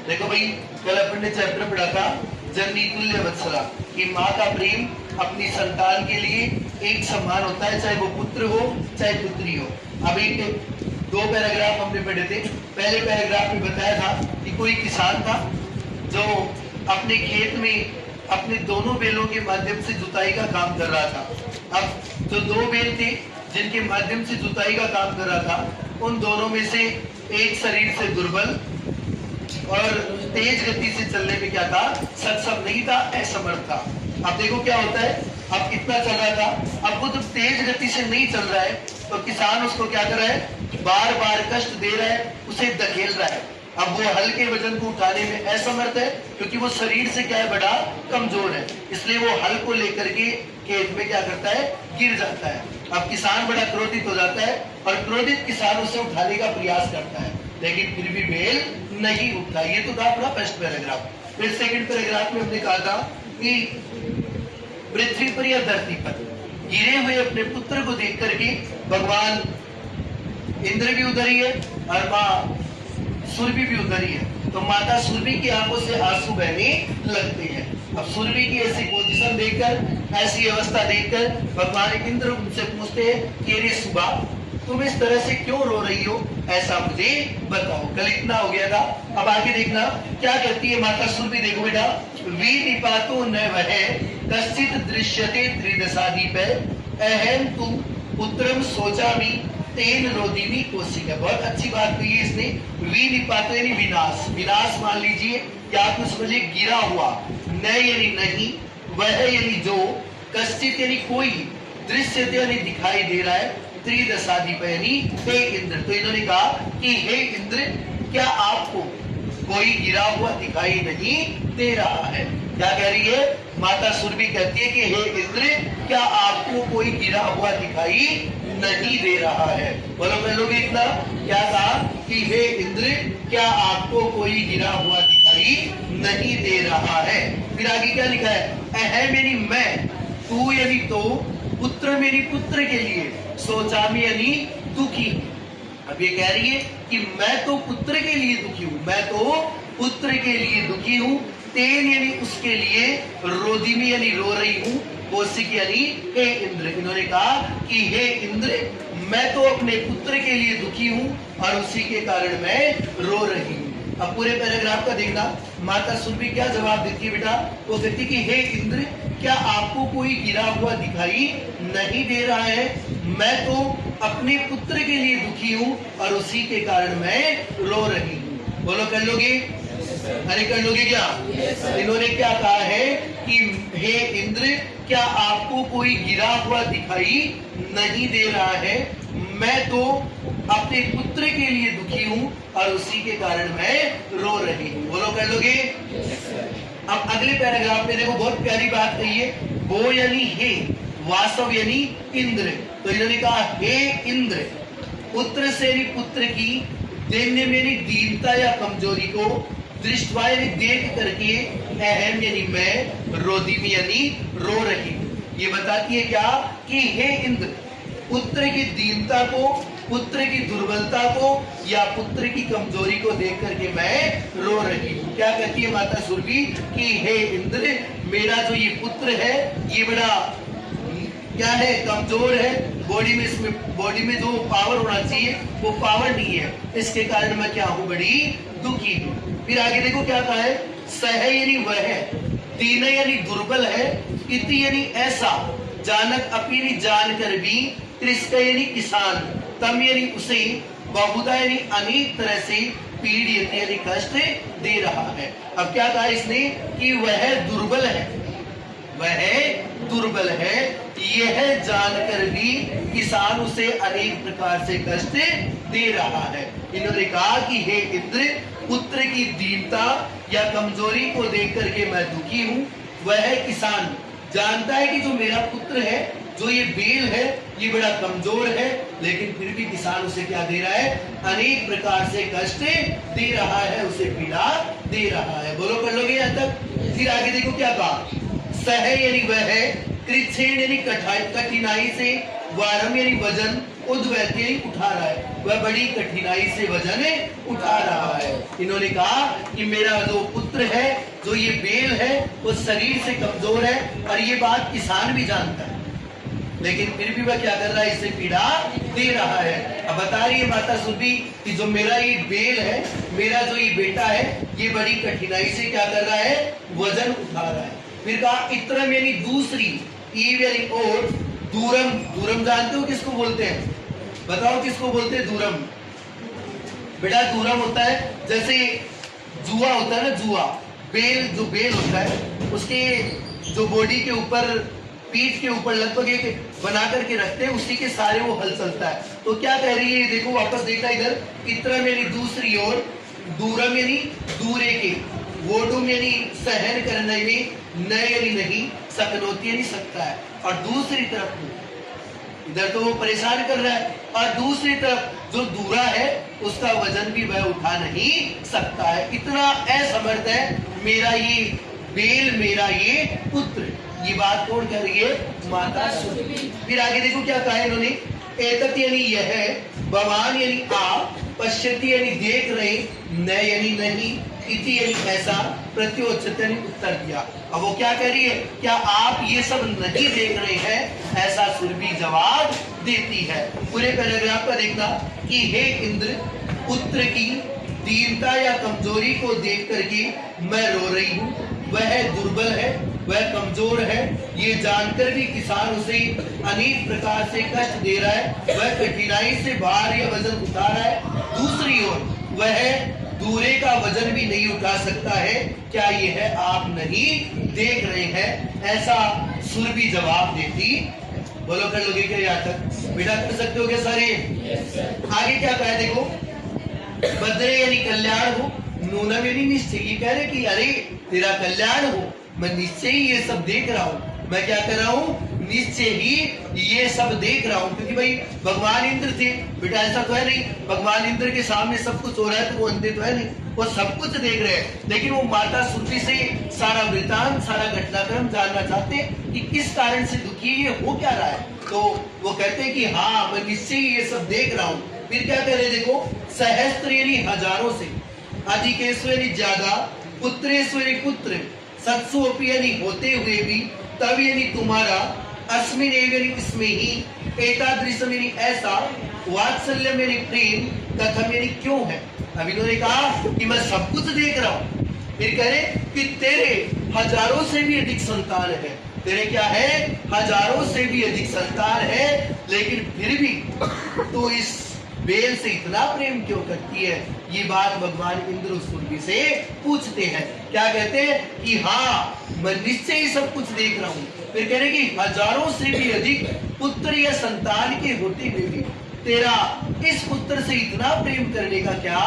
देखो भाई, कल अपन ने चैप्टर पढ़ा था जननी तुल्य वत्सला, कि माँ का प्रेम अपनी संतान के लिए एक समान होता है, चाहे वो पुत्र हो चाहे पुत्री हो। अभी 2 पैराग्राफ हमने पढ़े थे। पहले पैराग्राफ में बताया था कि कोई किसान था जो अपने खेत में अपने दोनों बैलों के माध्यम से जुताई का काम कर रहा था। अब जो 2 बैल थे जिनके माध्यम से जुताई का काम कर रहा था, उन दोनों में से एक शरीर से दुर्बल और तेज गति से चलने में क्या था, सक्षम नहीं था, असमर्थ था। अब देखो क्या होता है, अब कितना चल रहा था, अब वो जब तेज गति से नहीं चल रहा है तो किसान उसको क्या कर रहा है, बार बार कष्ट दे रहा है, उसे धकेल रहा है। अब वो हल्के वजन को उठाने में असमर्थ है, क्योंकि वो शरीर से क्या है, बड़ा कमजोर है, इसलिए वो हल को लेकर के खेत में क्या करता है, गिर जाता है। अब किसान बड़ा क्रोधित हो जाता है और क्रोधित किसान उसे उठाने का प्रयास करता है, लेकिन फिर भी बैल नहीं उठता। ये तो था अपना फर्स्ट पैराग्राफ। फिर सेकंड पैराग्राफ में हमने कहा था कि पृथ्वी पर या धरती पर गिरे हुए अपने पुत्र को देख करके भगवान इंद्र भी उधरी है और माँ सुरभि भी उधरी है। तो माता सुरभि की आंखों से आंसू बहने लगते हैं। अब सुरभि की ऐसी पोजीशन देखकर, ऐसी अवस्था देखकर भगवान इंद्र उनसे पूछते हैं कि अरे सुबह, तुम इस तरह से क्यों रो रही हो, ऐसा मुझे बताओ। कल इतना हो गया था, अब आगे देखना क्या कहती है माता सुरभि। देखो बेटा, वी निपातो न वह कश्चित दृश्यते त्रिदशादीप अहम तु पुत्रम सोचामि तेन रोदिनी कोशिका। बहुत अच्छी बात कही है इसने। वी निपातो यानी विनाश, विनाश मान लीजिए, या आप समझिए गिरा हुआ, न यानी नहीं, वह यानी जो, कश्चित यानी कोई, दृश्य यानी दिखाई दे रहा है, त्रिदशादीप यानी हे इंद्र। तो इन्होंने कहा कि हे इंद्र, क्या आपको कोई गिरा हुआ दिखाई नहीं दे रहा है। क्या कह रही है माता सुरभि, कहती है कि हे इंद्र, क्या आपको कोई गिरा हुआ दिखाई नहीं दे रहा है। बोलो पहले इतना, क्या कहा कि हे इंद्र, क्या आपको कोई गिरा हुआ दिखाई नहीं दे रहा है। फिर आगे क्या लिखा है, अहम यानी मैं, तू यानी तो, पुत्र मेरी पुत्र के लिए, सोचामी यानी दुखी। अब ये कह रही है कि मैं तो पुत्र के लिए दुखी हूं, मैं तो पुत्र के लिए दुखी हूं, तेन यानी उसके लिए, रोदिमी यानी रो रही हूं, कौशिक यानी हे इंद्र। इन्होंने कहा कि हे इंद्र, मैं तो अपने पुत्र के लिए दुखी हूं और उसी के कारण मैं रो रही हूं। अब पूरे पैराग्राफ का देखना, माता सुरभि क्या जवाब देती है बेटा, वो कहती कि हे इंद्र, क्या आपको कोई गिरा हुआ दिखाई नहीं दे रहा है, मैं तो अपने पुत्र के लिए दुखी हूं और उसी के कारण मैं रो रही हूं। बोलो कर लोगे, अरे कर लोगे क्या? इन्होंने क्या कहा है कि हे इंद्र, क्या आपको कोई गिरा हुआ दिखाई नहीं दे रहा है, मैं तो अपने पुत्र के लिए दुखी हूं और उसी के कारण मैं रो रही हूं। बोलो कर लोगे। अब अगले पैराग्राफ में देखो, बहुत प्यारी बात कही है, वो यानी हे, वासव यानी इंद्र। तो इन्होंने कहा हे इंद्र, पुत्र से पुत्र की दैन्य मेरी दीनता या कमजोरी को दृष्टवा यानी देख करके, अहम यानी मैं, रोदिमी यानी रो रही हूं। ये बताती है क्या कि हे इंद्र, पुत्र की दीनता को, पुत्र की दुर्बलता को या पुत्र की कमजोरी को देख करके मैं रो रही हूँ। क्या कहती है माता सुरभि कि हे इंद्र, मेरा जो ये पुत्र है ये बड़ा क्या है, कमजोर है, बॉडी में जो पावर होना चाहिए वो पावर नहीं है, इसके कारण मैं क्या हूँ, बड़ी दुखी हूँ। फिर आगे देखो क्या कहा है, सह यानी वह है, दीन यानी दुर्बल है, इति यानी ऐसा, जानक अपनी जान कर भी, त्रिस्क यानी किसान, तम यानी उसे, बहुधा यानी अनेक तरह से, पीड़ित यानी कष्ट दे रहा है। अब क्या कहा इसने कि वह दुर्बल है, वह दुर्बल है, यह जानकर भी किसान उसे अनेक प्रकार से कष्ट दे रहा है। इन्होंने कहा कि हे इंद्र, पुत्र की दीनता या कमजोरी को देख करके मैं दुखी हूँ। वह किसान जानता है कि जो मेरा पुत्र है, जो ये बैल है, ये बड़ा कमजोर है, लेकिन फिर भी किसान उसे क्या दे रहा है, अनेक प्रकार से कष्ट दे रहा है, उसे पीड़ा दे रहा है। बोलो कर लोगे यहाँ तक। फिर आगे देखो क्या कहा, सह यानी वह है, कृच्छेन यानी कठिनाई से, वारम यानी वजन, उद्वैत यानी उठा रहा है, वह बड़ी कठिनाई से वजन उठा रहा है। इन्होंने कहा कि मेरा जो पुत्र है, जो ये बेल है, वो शरीर से कमजोर है और ये बात किसान भी जानता है, लेकिन फिर भी वह क्या कर रहा है, इसे पीड़ा दे रहा है। अब बता रही है माता सुरभि कि जो मेरा ये बेल है, मेरा जो ये बेटा है, ये बड़ी कठिनाई से क्या कर रहा है, वजन उठा रहा है। फिर कहा इत्रम यानी दूसरी, ईव यानी और, दूरम, दूरम जानते हो किसको बोलते हैं, बताओ किसको बोलते हैं दूरम। बेटा दूरम होता है जैसे जुआ होता है ना, जुआ, बेल, जो बेल होता है उसके जो बॉडी के ऊपर, पीठ के ऊपर लगभग एक बना करके रखते हैं, उसी के सारे वो हल चलता है। तो क्या कह रही है, देखो वापस देखा इधर, इत्रम यानी दूसरी ओर, दूरम यानी दूरे के, वोडुम यानी सहन करने में, न यानी नहीं, सकनोती यानी सकता है, और दूसरी तरफ इधर तो वो परेशान कर रहा है, और दूसरी तरफ जो दूरा है उसका वजन भी वह उठा नहीं सकता है, इतना असमर्थ है मेरा ये बेल, मेरा ये पुत्र। ये बात कौन कह रही है, माता सुरभि। फिर आगे देखो क्या कहा इन्होंने, एतत यानी यह, भवान यानी आप, पश्यति यानी देख रहे, न यानी नहीं, इति यानी ऐसा, प्रत्योच्चत यानी उत्तर दिया। अब वो क्या कह रही है, क्या आप ये सब नहीं देख रहे हैं, ऐसा सुरभि जवाब देती है। पूरे पैराग्राफ का देखना कि हे इंद्र, पुत्र की दीनता या कमजोरी को देख करके मैं रो रही हूँ, वह दुर्बल है, वह कमजोर है, ये जानकर भी किसान उसे अनेक प्रकार से कष्ट दे रहा है, वह कठिनाई से भार या वजन उठा रहा है, दूसरी ओर वह दूरे का वजन भी नहीं उठा सकता है, क्या यह आप नहीं देख रहे हैं, ऐसा सुरभि जवाब देती। बोलो कर लोगे क्या यहाँ तक, बेटा कर सकते हो क्या सारे। आगे क्या कहा देखो, भद्रे यानी कल्याण हो, नूनम यानी निश्चय, ये कह रहे कि अरे तेरा कल्याण हो, मैं निश्चय ही ये सब देख रहा हूँ, मैं क्या कर रहा हूँ, निश्चय ही ये सब देख रहा हूँ, क्योंकि भाई भगवान इंद्र थे, बेटा ऐसा तो है नहीं, भगवान इंद्र के सामने सब कुछ हो रहा है तो वो अंधे तो है नहीं, वो सब कुछ देख रहे हैं, लेकिन वो माता सुरभि से सारा वृतांत, सारा घटनाक्रम जानना चाहते हैं कि किस कारण से दुखी ये हो क्या रहा है। तो वो कहते हैं कि हाँ मैं निश्चय ही ये सब देख रहा हूँ। फिर क्या कह रहे देखो, सहस्त्र यानी हजारों से, अधिकेश्वर यानी ज्यादा, पुत्रेश्वर यानी पुत्र, सत्सोपी यानी होते हुए भी, तब यानी तुम्हारा, अस्मिन यानी इसमें ही, एतादृशम यानी ऐसा, वात्सल्यम यानी प्रेम, कथम यानी क्यों है। अब इन्होंने कहा कि मैं सब कुछ देख रहा हूँ, फिर कह रहे कि तेरे हजारों से भी अधिक संतान है, तेरे क्या है, हजारों से भी अधिक संतान है, लेकिन फिर भी तो इस बेल से इतना प्रेम क्यों करती है। ये बात भगवान इंद्र सुरभि से पूछते हैं। क्या कहते हैं कि हाँ मैं निश्चय ही सब कुछ देख रहा हूँ। फिर कह रहे कि हजारों से भी अधिक पुत्र या संतान के होते हुए भी तेरा इस पुत्र से इतना प्रेम करने का क्या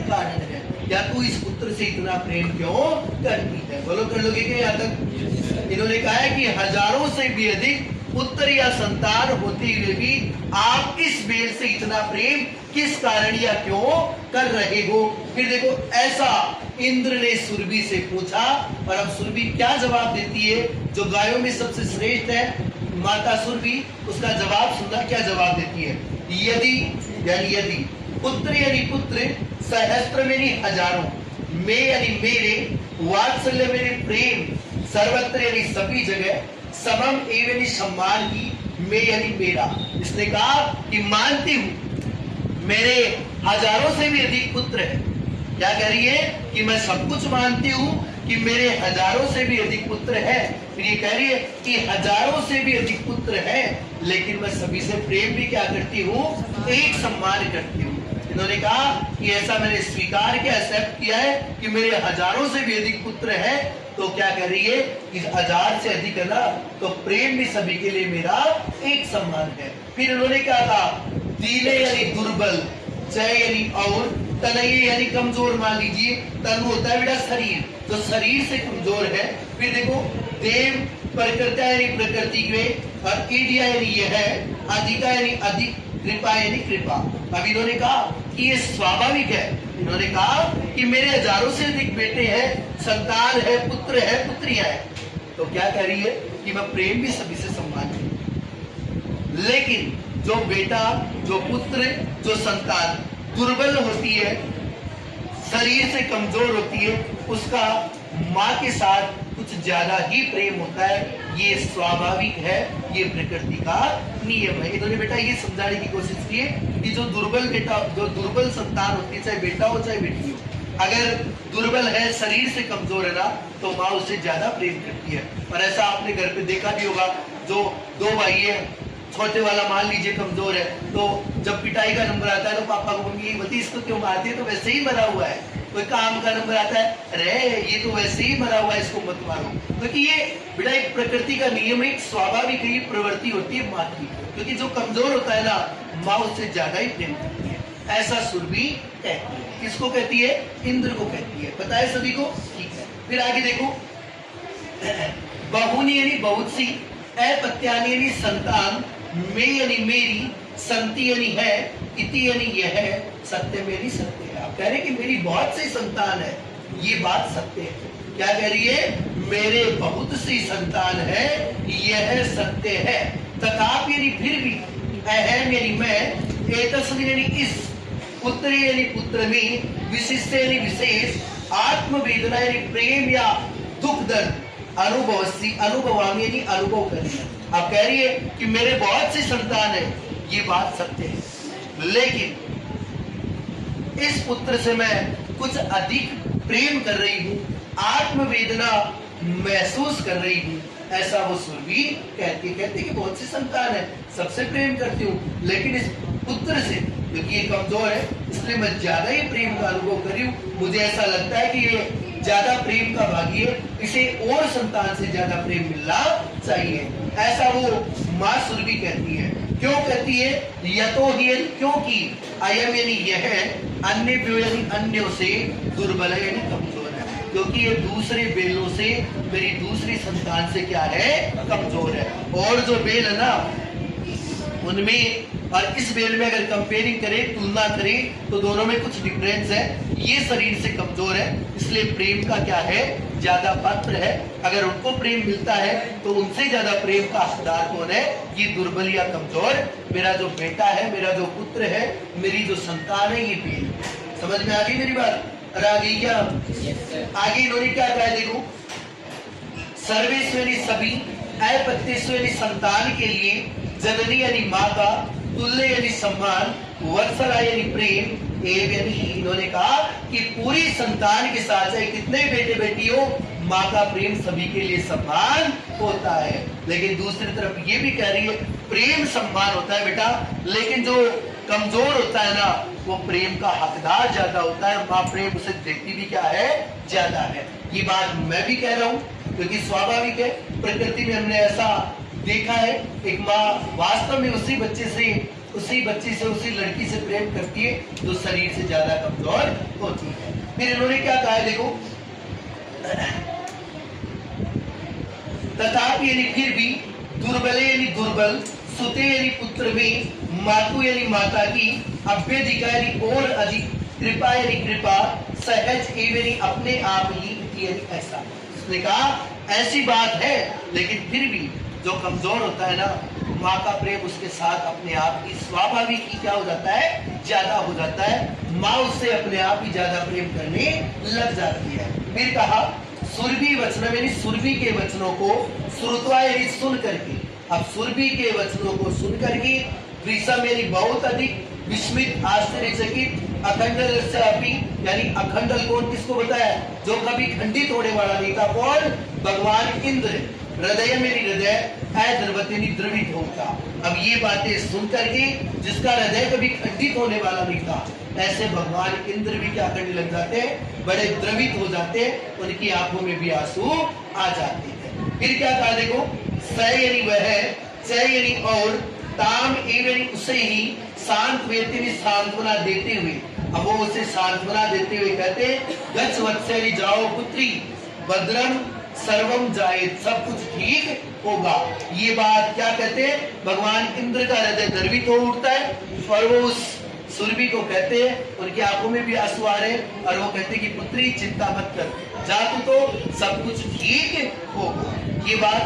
कारण है, या तू इस पुत्र से इतना प्रेम क्यों करती है। बोलो कर लोगे क्या यहाँ तक। इन्होंने कहा है कि हजारों से भी अधिक पुत्र या संतान होते हुए भी आप इस बेल से इतना प्रेम किस कारण या क्यों कर रहे हो। फिर देखो ऐसा इंद्र ने सुरभि से पूछा, और अब सुरभि क्या जवाब देती है, जो गायों में सबसे श्रेष्ठ है माता सुरभि, उसका जवाब सुनना क्या जवाब देती है। यदि यानी यदि, पुत्र यानी पुत्र, सहस्त्र यानी हजारों, में यानी मेरे, वात्सल्य यानी प्रेम, सर्वत्र यानी सभी जगह, समम एवं यानी सम्मान की, मैं यानी मेरा। इसने कहा कि मानती हूं मेरे हजारों से भी अधिक पुत्र है। क्या कह रही है कि मैं सब कुछ मानती हूं कि मेरे हजारों से भी अधिक पुत्र है। फिर ये कह रही है कि हजारों से भी अधिक पुत्र है, लेकिन मैं सभी से प्रेम भी क्या करती हूँ, एक सम्मान करती हूँ। इन्होंने कहा कि ऐसा मैंने स्वीकार किया, एक्सेप्ट किया है कि मेरे हजारों से भी अधिक पुत्र है। तो क्या कह रही है कि हजार से अधिक है ना, तो प्रेम भी सभी के लिए मेरा एक सम्मान है। फिर उन्होंने क्या कहा, दीने यानी दुर्बल, जय यानी और, तनये यानी कमजोर। मान लीजिए तन होता है बेटा शरीर, तो शरीर से कमजोर है। फिर देखो देव प्रकृति यानी प्रकृति में, और ईडिया यानी यह है, अधिका यानी अधिक, कृपा यानी कृपा। अब इन्होंने कहा कि ये स्वाभाविक है। इन्होंने कहा कि मेरे हजारों से अधिक बेटे हैं, संतान है, पुत्र है, पुत्रियां है। तो क्या कह रही है कि मैं प्रेम भी सभी से सम्मान करूं, लेकिन जो बेटा, जो पुत्र, जो संतान दुर्बल होती है, शरीर से कमजोर होती है उसका माँ के साथ कुछ ज्यादा ही प्रेम होता है। ये स्वाभाविक है, ये प्रकृति का नियम है। इन्होंने बेटा ये समझाने की कोशिश की है कि जो दुर्बल संतान होती है, चाहे बेटा हो चाहे बेटी हो, अगर दुर्बल है, शरीर से कमजोर है ना, तो माँ उससे ज्यादा प्रेम करती है। और ऐसा आपने घर पे देखा भी होगा, जो दो भाई है, छोटे वाला मान लीजिए कमजोर है, तो जब पिटाई का नंबर आता है तो पापा को मम्मी यही बताती इसको क्यों मारती है, तो वैसे ही मरा हुआ है। कोई काम का नंबर आता है, अरे ये तो वैसे ही मरा हुआ है, इसको मत मारो। क्योंकि ये बेटा एक प्रकृति का नियम है, स्वाभाविक ही प्रवृत्ति होती है माँ की। क्योंकि जो कमजोर होता है ना, माँ उससे ज्यादा ही प्रेम करती है। ऐसा सुरभि कहती है। किसको कहती है? इंद्र को कहती है। पता है सभी को? ठीक है, फिर आगे देखो, बहुनी यानी बहुत सी, अपत्यानि यानी संतान, में यानी मेरी, संति यानी है, इति यानी यह है, सत्य मेरी सत्य है। आप कह रहे कि मेरी बहुत सी संतान है, ये बात सत्य है। क्या कह रही है? मेरे बहुत सी संतान है, यह सत्य है। तथापि यानी फिर भी, अहम यानी मैं, एतस्मिन् यानी इस, पुत्र यानी पुत्र में, विशिष्ट यानी विशेष, आत्मवेदना यानी प्रेम या दुख दर्द, अनुभवामी यानी अनुभव करना। आप कह रही है कि मेरे बहुत सी संतान है, ये बात सत्य है, लेकिन इस पुत्र से मैं कुछ अधिक प्रेम कर रही हूँ, आत्मवेदना महसूस कर रही हूँ। ऐसा वो सुरभि कहती कि बहुत सी संतान है, सबसे प्रेम करती हूँ, लेकिन इस पुत्र से, क्योंकि ये कमजोर है, इसलिए मैं ज्यादा ही प्रेम का अनुभव कर रही हूँ। मुझे ऐसा लगता है कि ये ज्यादा प्रेम का भागी है, इसे और संतान से ज्यादा प्रेम मिलना चाहिए। ऐसा वो माँ सुरभि कहती है। क्यों कहती है? यतो ही, क्योंकि, अयम यानी यह, अन्य यानी अन्यों से, दुर्बल यानी कमजोर है। क्योंकि ये दूसरे बेलों से, मेरी दूसरी संतान से क्या है? कमजोर है। और जो बेल है ना, उनमें और इस बेल में अगर कंपेयरिंग करें, तुलना करें, तो दोनों में कुछ डिफरेंस है। ये शरीर से कमजोर है, इसलिए प्रेम का क्या है? ज्यादा पात्र है। अगर उनको प्रेम मिलता है तो उनसे ज्यादा प्रेम का हकदार कौन है? ये दुर्बल या कमजोर मेरा जो बेटा है, मेरा जो पुत्र है, मेरी जो संतान है, ये बेल। समझ में आ गई मेरी बात? अरे आ गई क्या? आगे इन्होंने क्या कहा देखो, सर्वेश्वरी सभी, अपत्यश्वरी संतान के लिए, जननी यानी माँ का, तुल्य यानी सम्मान, वत्सला यानी प्रेम, एवं यानी, इन्होंने कहा कि पूरी संतान के साथ चाहे कितने बेटे बेटी हो, माँ का प्रेम सभी के लिए सम्मान होता है। लेकिन दूसरी तरफ ये भी कह रही है, प्रेम सम्मान होता है बेटा, लेकिन जो कमजोर होता है ना, वो प्रेम का हकदार ज्यादा होता है। माँ प्रेम उसे देती भी क्या है? ज्यादा है। ये बात मैं भी कह रहा हूँ, क्योंकि स्वाभाविक है, प्रकृति में हमने ऐसा देखा है। एक माँ वास्तव में उसी बच्ची से, उसी लड़की से प्रेम करती है जो शरीर से ज्यादा कमजोर होती है। फिर इन्होंने क्या कहा देखो, तथापि यानी फिर भी, दुर्बल यानी दुर्बल, सुते यानी पुत्र में, मातु यानी माता की, अभ्यधिका यानी और अधिक, कृपा यानी कृपा, सहज एवं यानी अपने आप ही, यानी ऐसा। उसने कहा ऐसी बात है, लेकिन फिर भी जो कमजोर होता है ना, माँ का प्रेम उसके साथ अपने आप ही स्वाभाविक ही क्या हो जाता है? ज्यादा हो जाता है। माँ उससे अपने आप ही ज्यादा प्रेम करने लग जाती है। फिर कहा, सुरभि वचन यानी सुरभि के वचनों को, श्रुत्वा यानी सुन करके, अब सुरभि के वचनों को सुन करके, विषम यानी बहुत अधिक, विस्मित आश्चर्यचकित, अखंडल यानी अखंडल कौन किसको बताया? जो कभी खंडित होने वाला नहीं था। कौन? भगवान इंद्र। हृदय मेरी हृदय, द्रवती द्रवित होता। अब ये बातें सुन करके, जिसका हृदय कभी खंडित होने वाला नहीं था, ऐसे भगवान इंद्र भी क्या करने लग जाते हैं? बड़े द्रवित हो जाते हैं, उनकी आंखों में भी आंसू आ जाते हैं। फिर क्या कहा देखो, स यानी वह, च यानी और, ताम एवं उसे ही, शांत व्यक्ति सांत्वना देते हुए, अब वो उसे सांत्वना देते हुए कहते, गच्छ वत्सली जाओ पुत्री, भद्रम सर्वम जाए, सब कुछ ठीक होगा। ये बात क्या कहते हैं? भगवान इंद्र का हृदय द्रवित हो उठता है, और वो उस सुरभि को कहते हैं, उनकी आंखों में भी आंसू आ रहे, और वो कहते कि पुत्री चिंता मत कर, जा तू तो सब कुछ ठीक होगा। ये बात